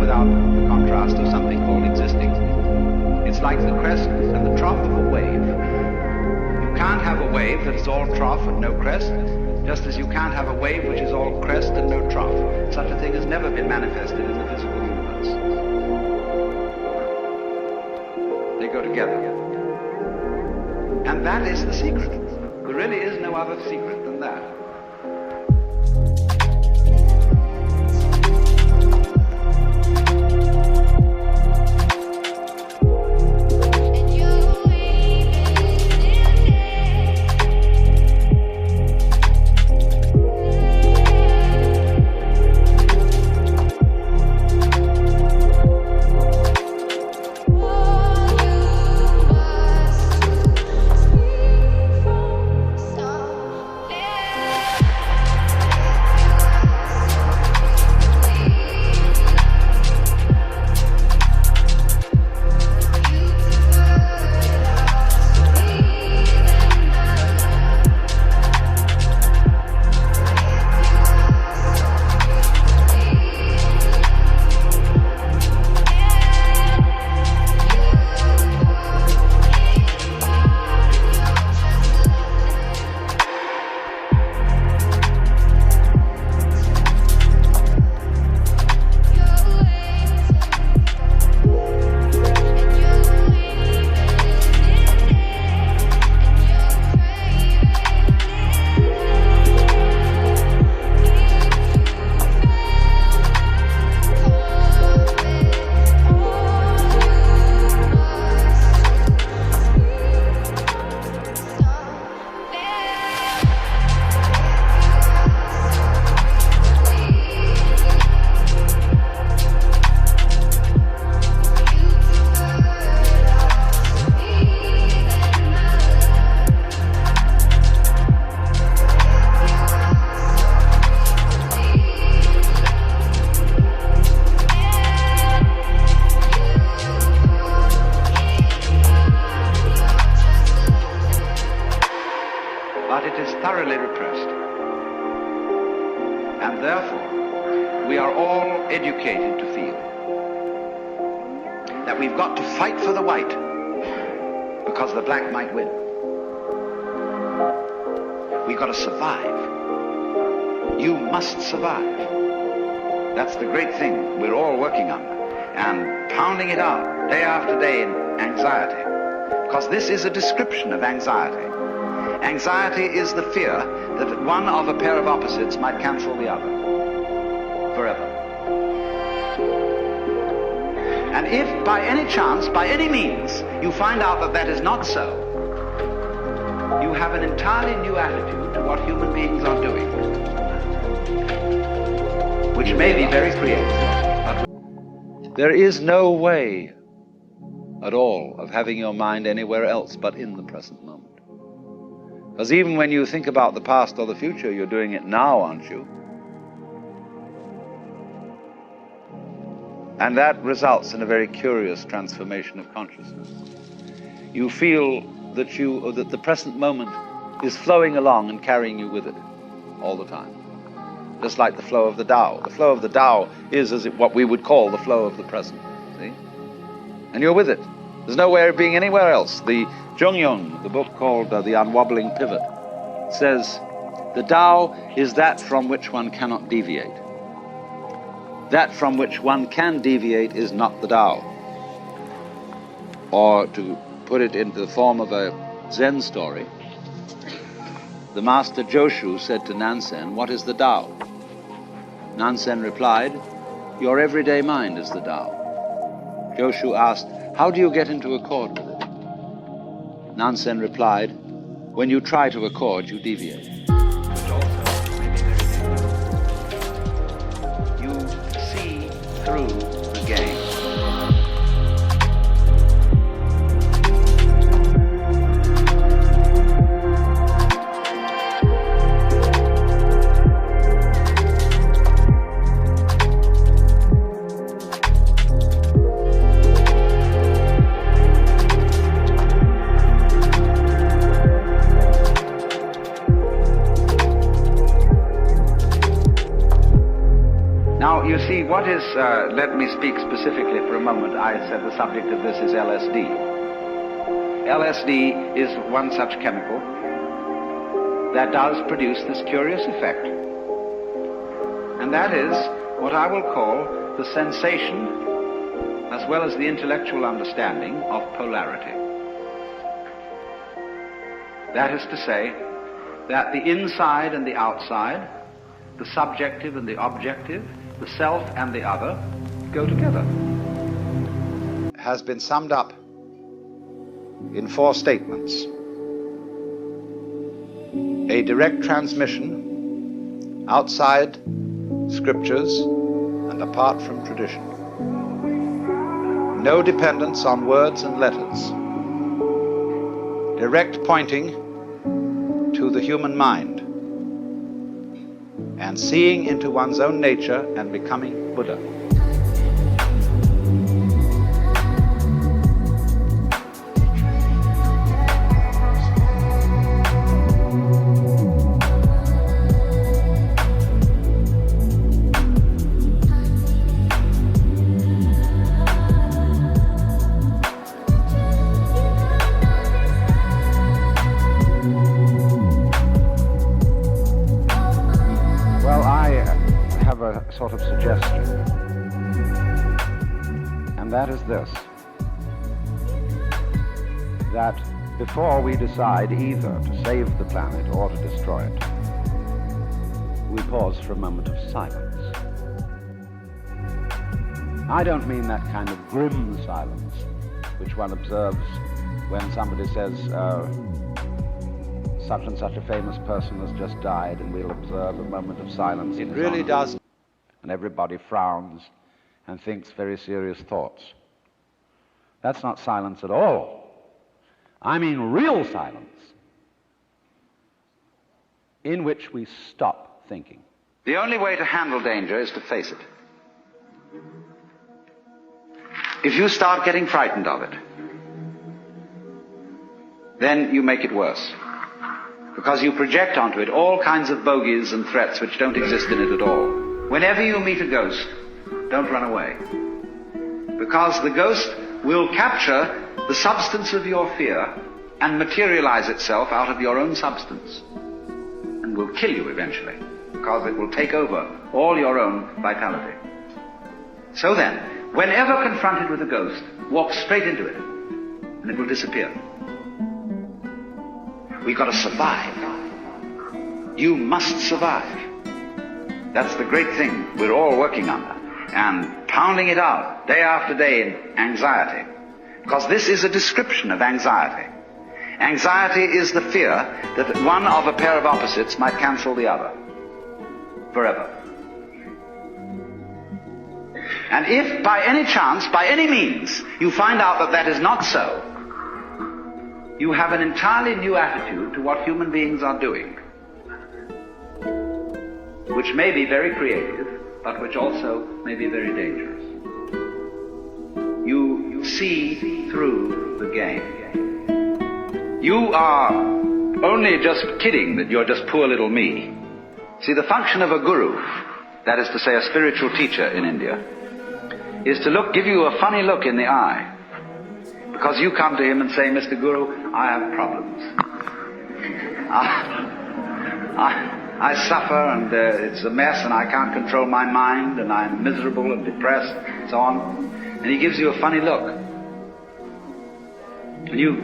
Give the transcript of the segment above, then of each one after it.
without the contrast of something called existing. It's like the crest and the trough of a wave. You can't have a wave that is all trough and no crest, just as you can't have a wave which is all crest and no trough. Such a thing has never been manifested in the physical universe. They go together. And that is the secret. There really is no other secret than that. But it is thoroughly repressed. And therefore, we are all educated to feel that we've got to fight for the white because the black might win. We've got to survive. You must survive. That's the great thing we're all working on and pounding it out day after day in anxiety, because this is a description of anxiety. Anxiety is the fear that one of a pair of opposites might cancel the other forever. And if by any chance, by any means, you find out that that is not so, you have an entirely new attitude to what human beings are doing, which may be very creative. There is no way at all of having your mind anywhere else but in the present moment. Because even when you think about the past or the future, you're doing it now, aren't you? And that results in a very curious transformation of consciousness. You feel that the present moment is flowing along and carrying you with it all the time. Just like the flow of the Tao. The flow of the Tao is what we would call the flow of the present, see? And you're with it. There's no way of being anywhere else. The Zhongyong, the book called The Unwobbling Pivot, says the Tao is that from which one cannot deviate. That from which one can deviate is not the Tao. Or to put it into the form of a Zen story, the master Joshu said to Nansen, "What is the Tao?" Nansen replied, "Your everyday mind is the Tao." Joshu asked, "How do you get into accord with it?" Nansen replied, "When you try to accord, you deviate." You see through the game. Now, you see, what is, let me speak specifically for a moment. I said the subject of this is LSD. LSD is one such chemical that does produce this curious effect. And that is what I will call the sensation, as well as the intellectual understanding, of polarity. That is to say, that the inside and the outside, the subjective and the objective, the self and the other, go together. Has been summed up in 4 statements. A direct transmission outside scriptures and apart from tradition. No dependence on words and letters. Direct pointing to the human mind, and seeing into one's own nature and becoming Buddha. Sort of suggestion, and that is this: that before we decide either to save the planet or to destroy it, we pause for a moment of silence. I don't mean that kind of grim silence which one observes when somebody says such and such a famous person has just died, and we'll observe a moment of silence. It really does. And everybody frowns and thinks very serious thoughts. That's not silence at all. I mean real silence, in which we stop thinking. The only way to handle danger is to face it. If you start getting frightened of it, then you make it worse, because you project onto it all kinds of bogies and threats which don't exist in it at all. Whenever you meet a ghost, don't run away, because the ghost will capture the substance of your fear and materialize itself out of your own substance, and will kill you eventually, because it will take over all your own vitality. So then, whenever confronted with a ghost, walk straight into it. and it will disappear. We've got to survive. You must survive. That's the great thing we're all working under, and pounding it out day after day in anxiety. Because this is a description of anxiety. Anxiety is the fear that one of a pair of opposites might cancel the other forever. And if by any chance, by any means, you find out that that is not so, you have an entirely new attitude to what human beings are doing, which may be very creative, but which also may be very dangerous. You see through the game. You are only just kidding that you're just poor little me. See, the function of a guru, that is to say a spiritual teacher in India, is to give you a funny look in the eye. Because you come to him and say, Mr. Guru, I have problems. I suffer, and it's a mess, and I can't control my mind, and I'm miserable and depressed, and so on. And he gives you a funny look. And you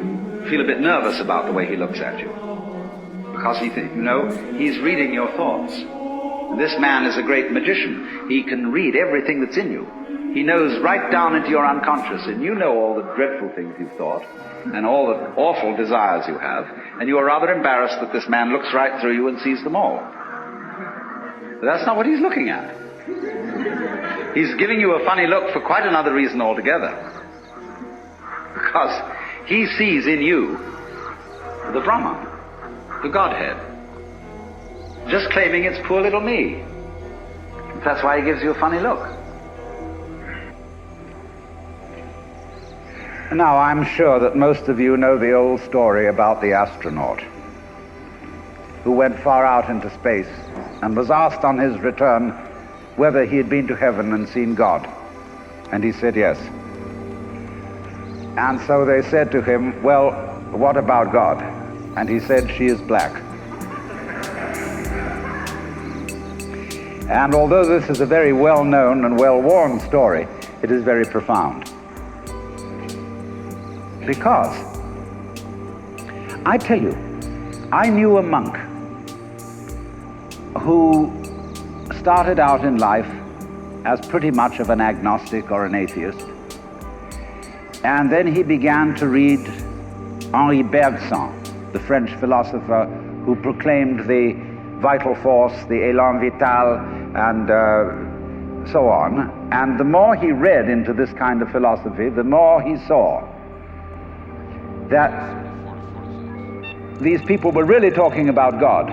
feel a bit nervous about the way he looks at you. Because he's reading your thoughts. And this man is a great magician. He can read everything that's in you. He knows right down into your unconscious, and you know all the dreadful things you've thought, and all the awful desires you have, and you are rather embarrassed that this man looks right through you and sees them all. But that's not what he's looking at. He's giving you a funny look for quite another reason altogether. Because he sees in you the Brahman, the Godhead, just claiming it's poor little me. That's why he gives you a funny look. Now, I'm sure that most of you know the old story about the astronaut who went far out into space and was asked on his return whether he had been to heaven and seen God. And he said yes. And so they said to him, well, what about God? And he said, she is black. And although this is a very well-known and well-worn story, it is very profound. Because, I tell you, I knew a monk who started out in life as pretty much of an agnostic or an atheist, and then he began to read Henri Bergson, the French philosopher who proclaimed the vital force, the élan vital, and so on. And the more he read into this kind of philosophy, the more he saw that these people were really talking about God.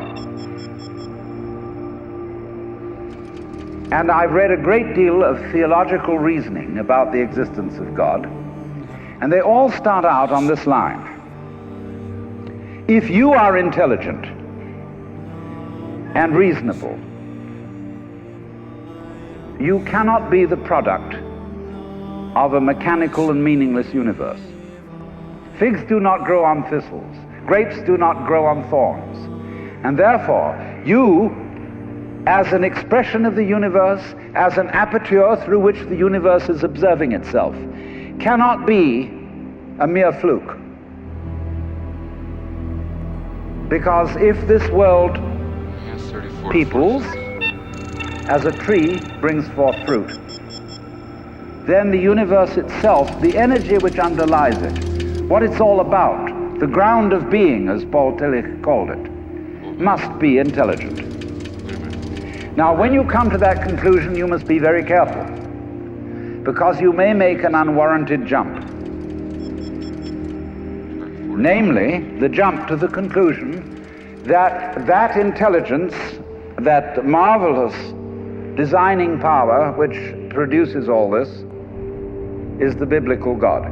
And I've read a great deal of theological reasoning about the existence of God, and they all start out on this line. If you are intelligent and reasonable, you cannot be the product of a mechanical and meaningless universe. Figs do not grow on thistles. Grapes do not grow on thorns. And therefore, you, as an expression of the universe, as an aperture through which the universe is observing itself, cannot be a mere fluke. Because if this world peoples, as a tree brings forth fruit, then the universe itself, the energy which underlies it, what it's all about, the ground of being, as Paul Tillich called it, must be intelligent. Now, when you come to that conclusion, you must be very careful, because you may make an unwarranted jump. Namely, the jump to the conclusion that that intelligence, that marvelous designing power which produces all this, is the biblical God.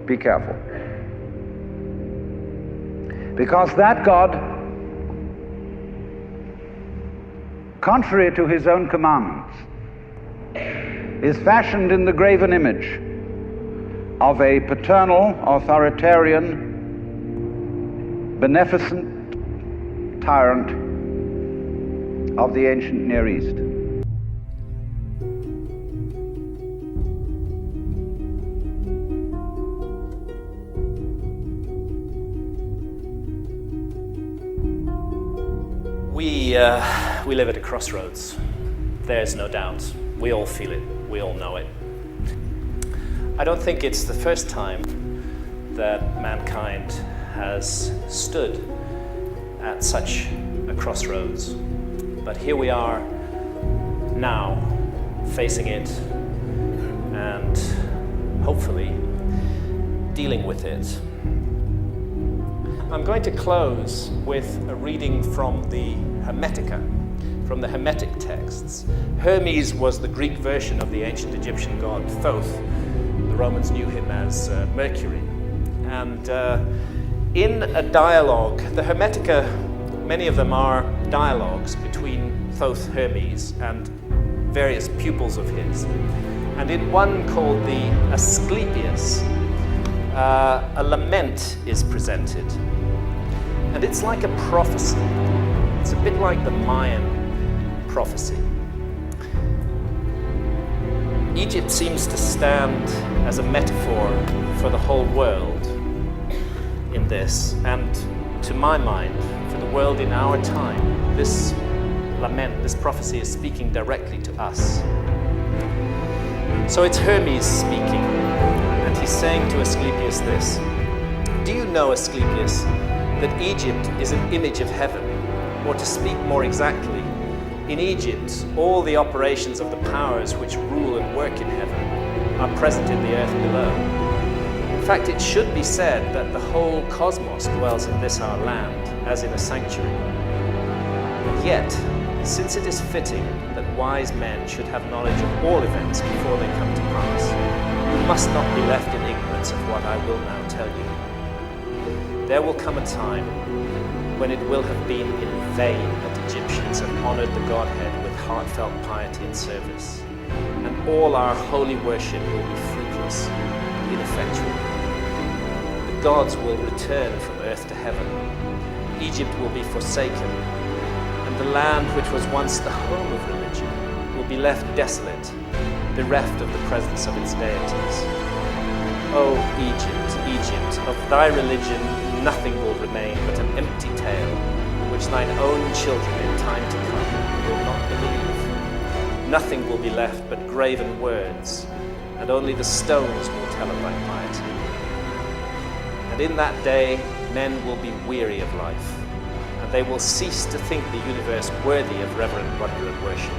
Be careful. Because that God, contrary to his own commandments, is fashioned in the graven image of a paternal, authoritarian, beneficent tyrant of the ancient Near East. We live at a crossroads. There's no doubt. We all feel it. We all know it. I don't think it's the first time that mankind has stood at such a crossroads. But here we are now, facing it and hopefully dealing with it. I'm going to close with a reading from the Hermetica, from the Hermetic texts. Hermes was the Greek version of the ancient Egyptian god Thoth. The Romans knew him as Mercury. And in a dialogue, the Hermetica, many of them are dialogues between Thoth, Hermes, and various pupils of his. And in one called the Asclepius, a lament is presented. And it's like a prophecy. It's a bit like the Mayan prophecy. Egypt seems to stand as a metaphor for the whole world in this. And to my mind, for the world in our time, this lament, this prophecy is speaking directly to us. So it's Hermes speaking, and he's saying to Asclepius this: "Do you know, Asclepius, that Egypt is an image of heaven? Or to speak more exactly, in Egypt, all the operations of the powers which rule and work in heaven are present in the earth below. In fact, it should be said that the whole cosmos dwells in this our land, as in a sanctuary. And yet, since it is fitting that wise men should have knowledge of all events before they come to pass, you must not be left in ignorance of what I will now tell you. There will come a time when it will have been in vain that Egyptians have honored the Godhead with heartfelt piety and service, and all our holy worship will be fruitless and ineffectual. The gods will return from earth to heaven. Egypt will be forsaken, and the land which was once the home of religion will be left desolate, bereft of the presence of its deities. O Egypt, Egypt, of thy religion nothing will remain but an empty tale, which thine own children in time to come will not believe. Nothing will be left but graven words, and only the stones will tell of thy piety. And in that day men will be weary of life, and they will cease to think the universe worthy of reverent wonder and worship.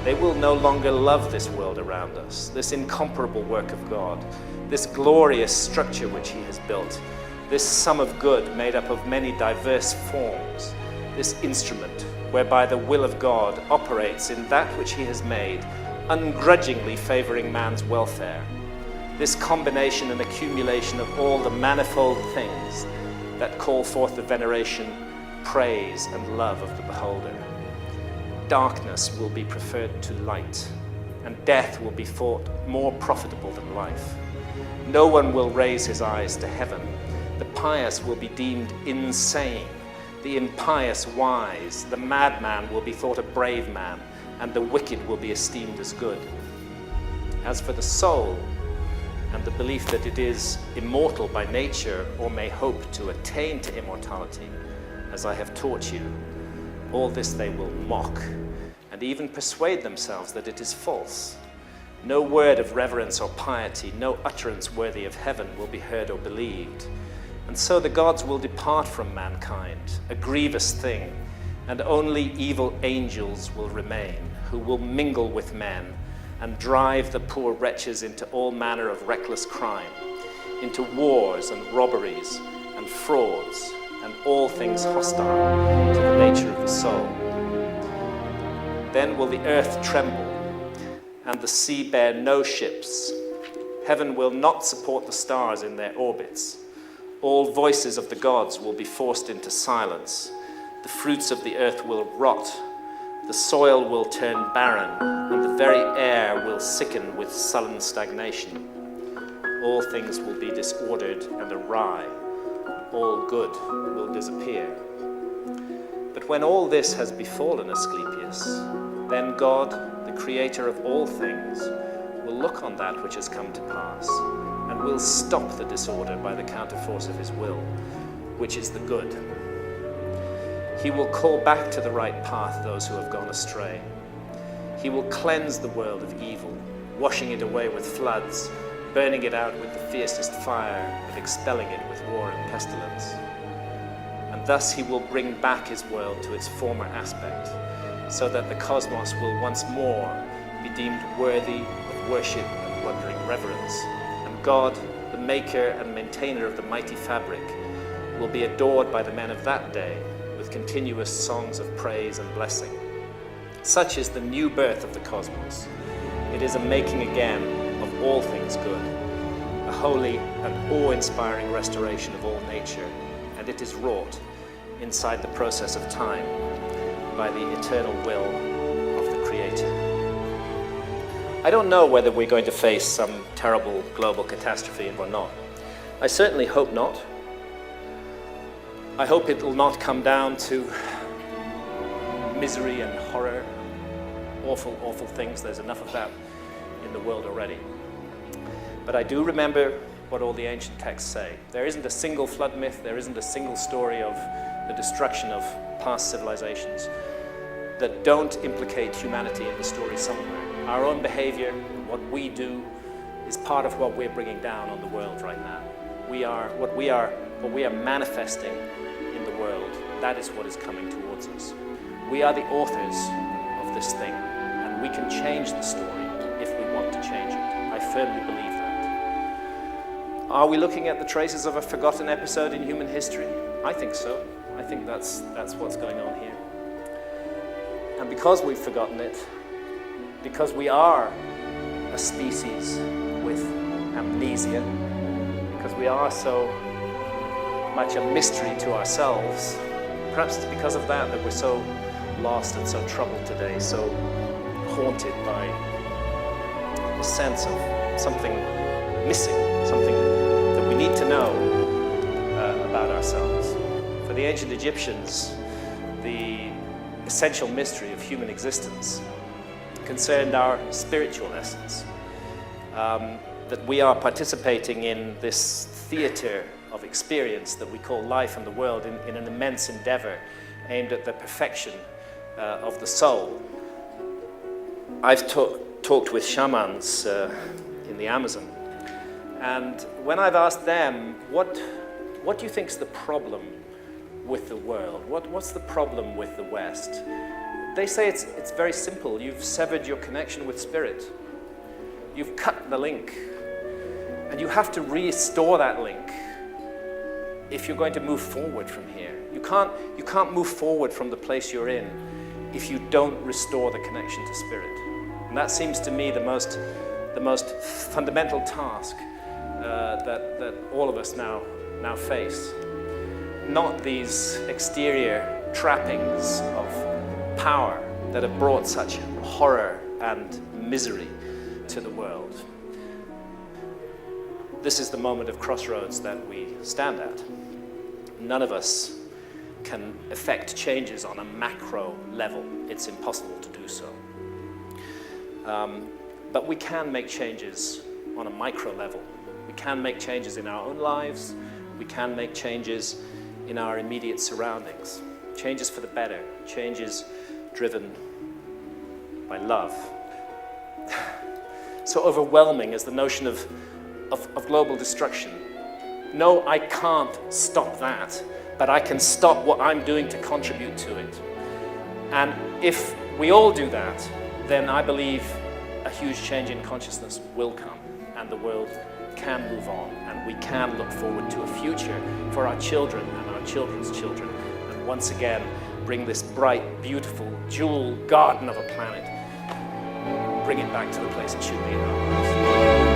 They will no longer love this world around us, this incomparable work of God, this glorious structure which he has built, this sum of good made up of many diverse forms, this instrument whereby the will of God operates in that which he has made, ungrudgingly favoring man's welfare, this combination and accumulation of all the manifold things that call forth the veneration, praise, and love of the beholder. Darkness will be preferred to light, and death will be thought more profitable than life. No one will raise his eyes to heaven. The pious will be deemed insane, the impious wise, the madman will be thought a brave man, and the wicked will be esteemed as good. As for the soul, and the belief that it is immortal by nature or may hope to attain to immortality, as I have taught you, all this they will mock, and even persuade themselves that it is false. No word of reverence or piety, no utterance worthy of heaven will be heard or believed. And so the gods will depart from mankind, a grievous thing, and only evil angels will remain, who will mingle with men and drive the poor wretches into all manner of reckless crime, into wars and robberies and frauds, and all things hostile to the nature of the soul. Then will the earth tremble, and the sea bear no ships. Heaven will not support the stars in their orbits. All voices of the gods will be forced into silence. The fruits of the earth will rot. The soil will turn barren, and the very air will sicken with sullen stagnation. All things will be disordered and awry. All good will disappear. But when all this has befallen Asclepius, then God, the creator of all things, will look on that which has come to pass, and will stop the disorder by the counterforce of his will, which is the good. He will call back to the right path those who have gone astray. He will cleanse the world of evil, washing it away with floods, burning it out with the fiercest fire, and expelling it with war and pestilence. And thus he will bring back his world to its former aspect, so that the cosmos will once more be deemed worthy of worship and wondering reverence. And God, the maker and maintainer of the mighty fabric, will be adored by the men of that day with continuous songs of praise and blessing. Such is the new birth of the cosmos. It is a making again of all things good, a holy and awe-inspiring restoration of all nature, and it is wrought inside the process of time by the eternal will of the Creator. I don't know whether we're going to face some terrible global catastrophe or not. I certainly hope not. I hope it will not come down to misery and horror, awful, awful things. There's enough of that in the world already. But I do remember what all the ancient texts say. There isn't a single flood myth, there isn't a single story of the destruction of past civilizations that don't implicate humanity in the story somewhere. Our own behavior, what we do, is part of what we're bringing down on the world right now. What we are manifesting in the world, that is what is coming towards us. We are the authors of this thing, and we can change the story if we want to change it. I firmly believe that. Are we looking at the traces of a forgotten episode in human history? I think so. I think that's what's going on here. And because we've forgotten it, because we are a species with amnesia, because we are so much a mystery to ourselves, perhaps it's because of that we're so lost and so troubled today, so haunted by a sense of something missing, something that we need to know about ourselves. For the ancient Egyptians, the essential mystery of human existence concerned our spiritual essence, that we are participating in this theater of experience that we call life and the world in an immense endeavor aimed at the perfection of the soul. I've talked with shamans in the Amazon, and when I've asked them, what do you think is the problem with the world? What's the problem with the West? They say it's very simple. You've severed your connection with spirit. You've cut the link. And you have to restore that link if you're going to move forward from here. You can't move forward from the place you're in if you don't restore the connection to spirit. And that seems to me the most fundamental task that all of us now face. Not these exterior trappings of power that have brought such horror and misery to the world. This is the moment of crossroads that we stand at. None of us can effect changes on a macro level. It's impossible to do so. But we can make changes on a micro level. We can make changes in our own lives. We can make changes in our immediate surroundings. Changes for the better. Changes driven by love. So overwhelming is the notion of global destruction. No, I can't stop that, but I can stop what I'm doing to contribute to it. And if we all do that, then I believe a huge change in consciousness will come, and the world can move on, and we can look forward to a future for our children and our children's children, and once again bring this bright, beautiful, jewel garden of a planet, bring it back to the place it should be in our lives.